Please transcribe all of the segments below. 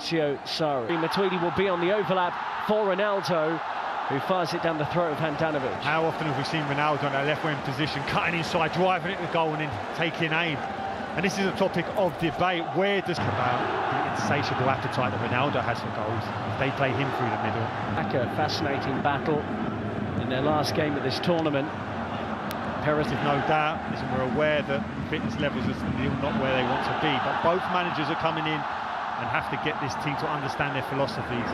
Maurizio Sarri. Matuidi will be on the overlap for Ronaldo, who fires it down the throat of Handanovic. How often have we seen Ronaldo in that left wing position, cutting inside, driving it to goal and then taking aim? And this is a topic of debate. Where does about the insatiable appetite that Ronaldo has for goals if they play him through the middle? A fascinating battle in their last game of this tournament. There's no doubt, as we're aware that fitness levels are still not where they want to be, but both managers are coming in and have to get this team to understand their philosophies.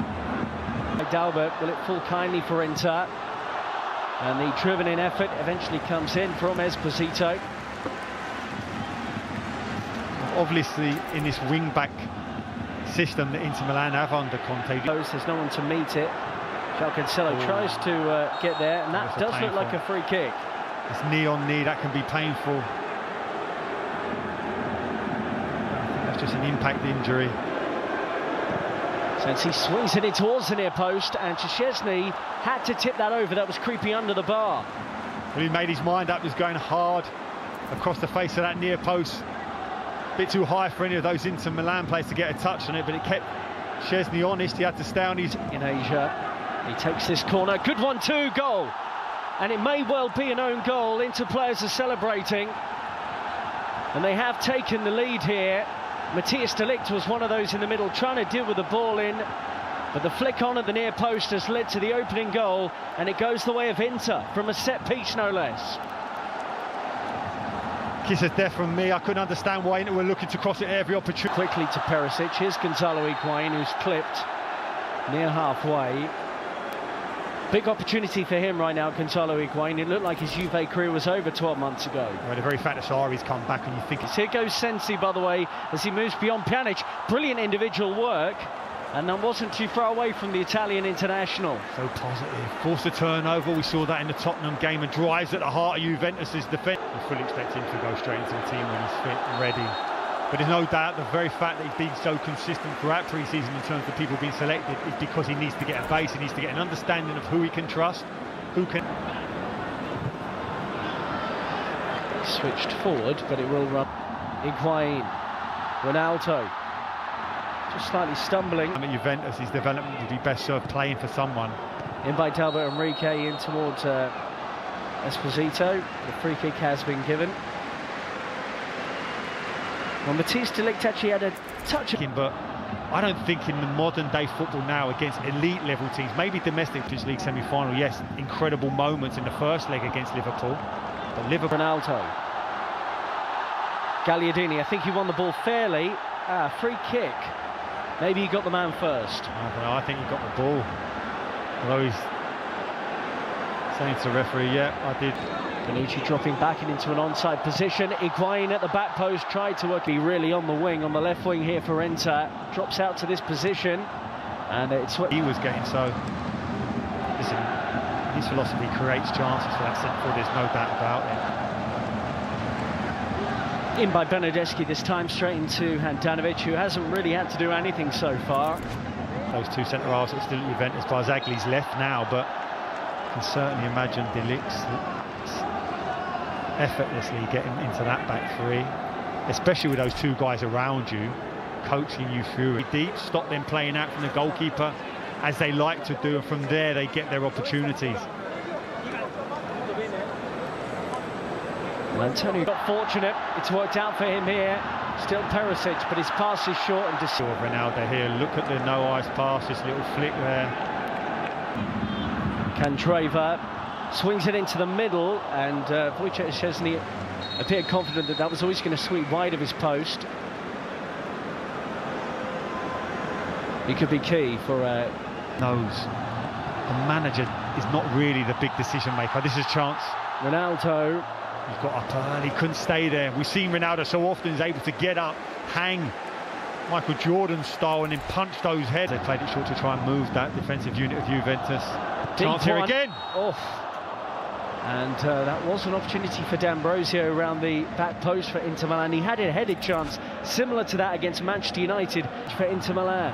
Dalbert, will it fall kindly for Inter? And the driven-in effort eventually comes in from Esposito. Obviously, in this wing-back system that Inter Milan have under Conte, there's no one to meet it. João Cancelo tries to get there, and that does look like a free kick. It's knee on knee, that can be painful. I think that's just an impact injury. Since he swings it in towards the near post, and Szczesny had to tip that over. That was creeping under the bar. Well, he made his mind up, he was going hard across the face of that near post. A bit too high for any of those Inter Milan players to get a touch on it, but it kept Szczesny honest. He had to stay on his... In Asia, he takes this corner. Good 1-2 goal. And it may well be an own goal. Inter players are celebrating. And they have taken the lead here. Matthias de Ligt was one of those in the middle trying to deal with the ball in. But the flick on at the near post has led to the opening goal. And it goes the way of Inter from a set piece, no less. Kiss of death from me. I couldn't understand why Inter were looking to cross it at every opportunity. Quickly to Perisic. Here's Gonzalo Higuain, who's clipped near halfway. Big opportunity for him right now, Gonzalo Higuain. It looked like his Juve career was over 12 months ago. Well, the very fact that Sarri's come back and you think... Here goes Sensi, by the way, as he moves beyond Pjanic. Brilliant individual work, and that wasn't too far away from the Italian international. So positive. Forced a turnover, we saw that in the Tottenham game, and drives at the heart of Juventus' defence. We fully expect him to go straight into the team when he's fit and ready. But there's no doubt the very fact that he's been so consistent throughout pre-season in terms of people being selected is because he needs to get a base, he needs to get an understanding of who he can trust, who can... Switched forward, but it will run. Higuain, Ronaldo, just slightly stumbling. I mean, Juventus, his development would be best served playing for someone. In by Dalbert Enrique in towards Esposito. The free kick has been given. Well, Matthias de Ligt actually had a touch of him, but I don't think in the modern day football now against elite level teams, maybe domestic League semi-final, yes, incredible moments in the first leg against Liverpool, but Liverpool... Ronaldo. Gagliardini, I think he won the ball fairly. Free kick. Maybe he got the man first. I don't know, I think he got the ball. Although he's saying to the referee, yeah, I did. Bonucci dropping back into an onside position. Higuain at the back post tried to work. He really on the wing, on the left wing here for Inter. Drops out to this position, and it's what he was getting. So, listen, his philosophy creates chances for that centre forward. There's no doubt about it. In by Bernardeschi this time, straight into Handanovic, who hasn't really had to do anything so far. Those two centre halves are still at Juventus. Barzagli's left now, but you can certainly imagine de Ligt's effortlessly getting into that back three, especially with those two guys around you, coaching you through it deep, stop them playing out from the goalkeeper as they like to do, and from there they get their opportunities. Well, Antonio got fortunate, it's worked out for him here. Still Perisic, but his pass is short and just... Ronaldo here, look at the no-eyes pass, this little flick there. Candreva swings it into the middle, and Wojciech Szczesny appeared confident that that was always going to sweep wide of his post. He could be key for... knows the manager is not really the big decision maker. This is a chance. Ronaldo. He's got up early, couldn't stay there. We've seen Ronaldo so often is able to get up, hang Michael Jordan style, and then punch those heads. They played it short to try and move that defensive unit of Juventus. Chance here again. Off. And that was an opportunity for D'Ambrosio around the back post for Inter Milan. He had a headed chance similar to that against Manchester United for Inter Milan.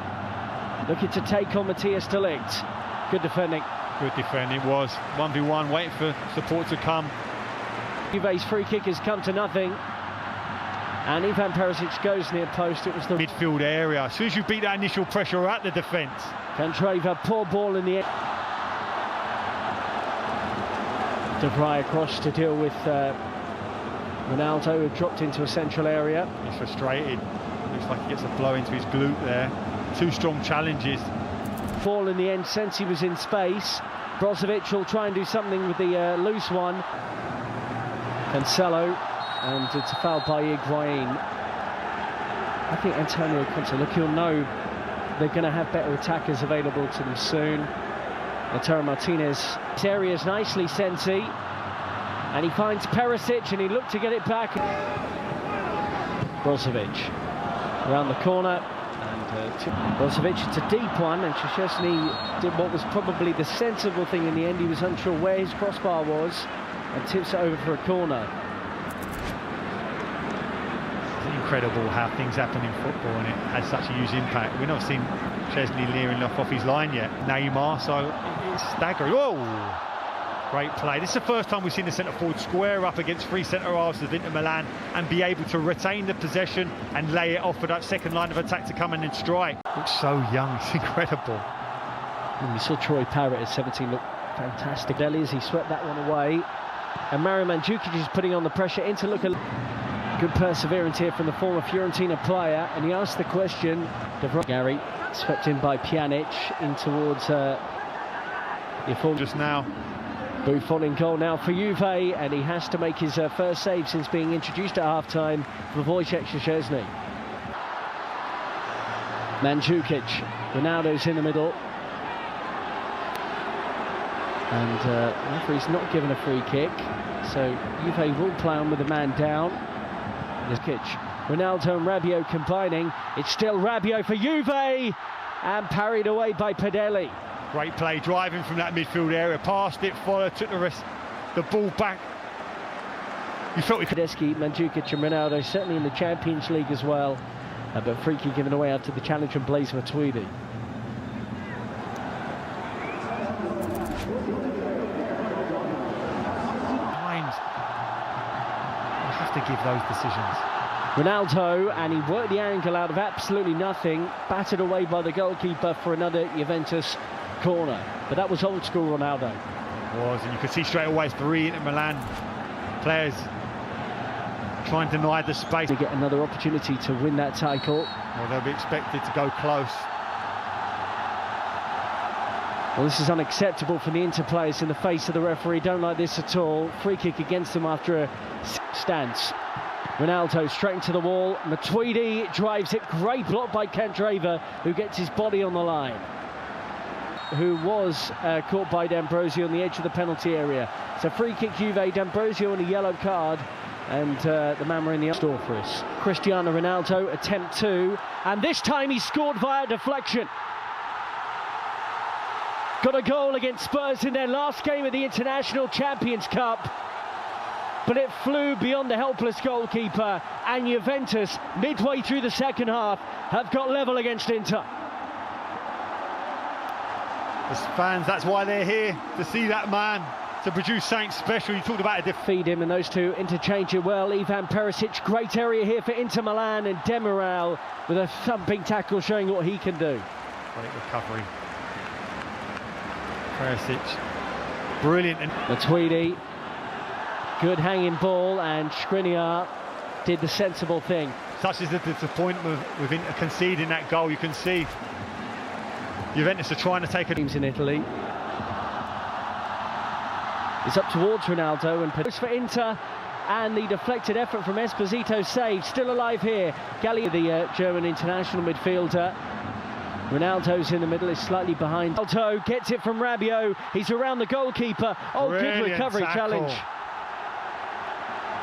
Looking to take on Matthias de Ligt. Good defending. Good defending was 1v1, waiting for support to come. Juve's free kick has come to nothing. And Ivan Perisic goes near post. It was the midfield area. As soon as you beat that initial pressure at the defence. Candreva, poor ball in the end. De Vrij across to deal with Ronaldo, who dropped into a central area. He's frustrated. Looks like he gets a blow into his glute there. Two strong challenges. Ball in the end, Sensi was in space. Brozovic will try and do something with the loose one. Cancelo, and it's a foul by Higuain. I think Antonio Conte, look, he'll know they're going to have better attackers available to them soon. Lautaro Martinez areas nicely, Sensi, and he finds Perisic, and he looked to get it back. Brozovic around the corner, and Brozovic, it's a deep one, and Szczesny did what was probably the sensible thing in the end. He was unsure where his crossbar was, and tips it over for a corner. It's incredible how things happen in football, and it has such a huge impact. We've not seen Szczesny leering off his line yet. Neymar, so it's staggering. Whoa! Great play. This is the first time we've seen the centre-forward square up against three centre-halves of Inter Milan and be able to retain the possession and lay it off for that second line of attack to come in and strike. Looks so young, it's incredible. And we saw Troy Parrott at 17 look fantastic. Penalties, he swept that one away. And Mario Mandzukic is putting on the pressure. Inter look a good perseverance here from the former Fiorentina player. And he asked the question, Gary, swept in by Pjanic in towards just now. Buffon in goal now for Juve, and he has to make his first save since being introduced at half-time for Wojciech Szczesny. Mandzukic, Ronaldo's in the middle. And the referee's not given a free kick, so Juve will play on with a man down. Ronaldo and Rabiot combining. It's still Rabiot for Juve, and parried away by Penales. Great play, driving from that midfield area, passed it, followed, took the ball back. You felt it. Tedeschi, Mandzukic and Ronaldo, certainly in the Champions League as well, but free kick given away out to the challenge from Blaise Matuidi. To give those decisions. Ronaldo, and he worked the angle out of absolutely nothing, battered away by the goalkeeper for another Juventus corner. But that was old school Ronaldo. It was, and you could see straight away three Inter Milan players trying to deny the space. To get another opportunity to win that title. Well, they'll be expected to go close. Well, this is unacceptable for the Inter players in the face of the referee. Don't like this at all. Free kick against them after a stance. Ronaldo straight into the wall. Matuidi drives it. Great block by Candreva, who gets his body on the line. Who was caught by D'Ambrosio on the edge of the penalty area. So free kick Juve, D'Ambrosio on a yellow card. And the man were in the store for us. Cristiano Ronaldo, attempt two. And this time he scored via deflection. Got a goal against Spurs in their last game of the International Champions Cup, but it flew beyond the helpless goalkeeper, and Juventus, midway through the second half, have got level against Inter. As fans, that's why they're here, to see that man, to produce something special. You talked about a feed him, and those two interchange it well. Ivan Perisic, great area here for Inter Milan, and Demiral with a thumping tackle showing what he can do. Great recovery. Perisic, brilliant. Matuidi, good hanging ball, and Skriniar did the sensible thing. Such is the disappointment with Inter conceding that goal. You can see Juventus are trying to take a teams in Italy. It's up towards Ronaldo, and for Inter, and the deflected effort from Esposito saved. Still alive here. Galli, the German international midfielder. Ronaldo's in the middle, is slightly behind. Ronaldo gets it from Rabiot. He's around the goalkeeper. Oh, brilliant good recovery tackle. challenge.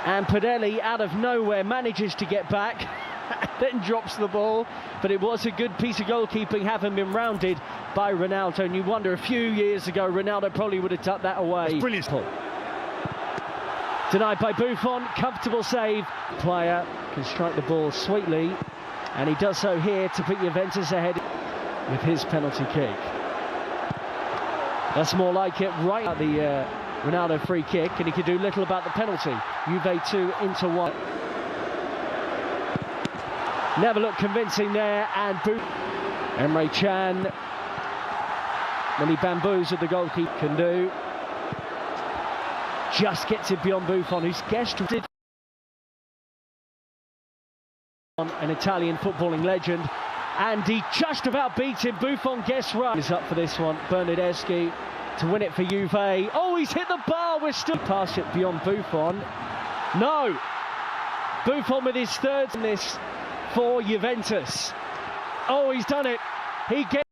And Penales, out of nowhere, manages to get back, then drops the ball. But it was a good piece of goalkeeping, having been rounded by Ronaldo. And you wonder, a few years ago, Ronaldo probably would have tucked that away. That's brilliant. Denied by Buffon, comfortable save. Player can strike the ball sweetly, and he does so here to put Juventus ahead with his penalty kick. That's more like it, right at the Ronaldo free kick, and he could do little about the penalty. Juve 2, Inter 1. Never looked convincing there, and Emre Can, when he bamboozled the goalkeeper, can do. Just gets it beyond Buffon, who's guessed on an Italian footballing legend, and he just about beats him. Buffon guessed right. Is up for this one. Bernardeschi to win it for Juve. Oh, he's hit the bar. We're still pass it beyond Buffon. No, Buffon with his third in this for Juventus. Oh, he's done it. He gets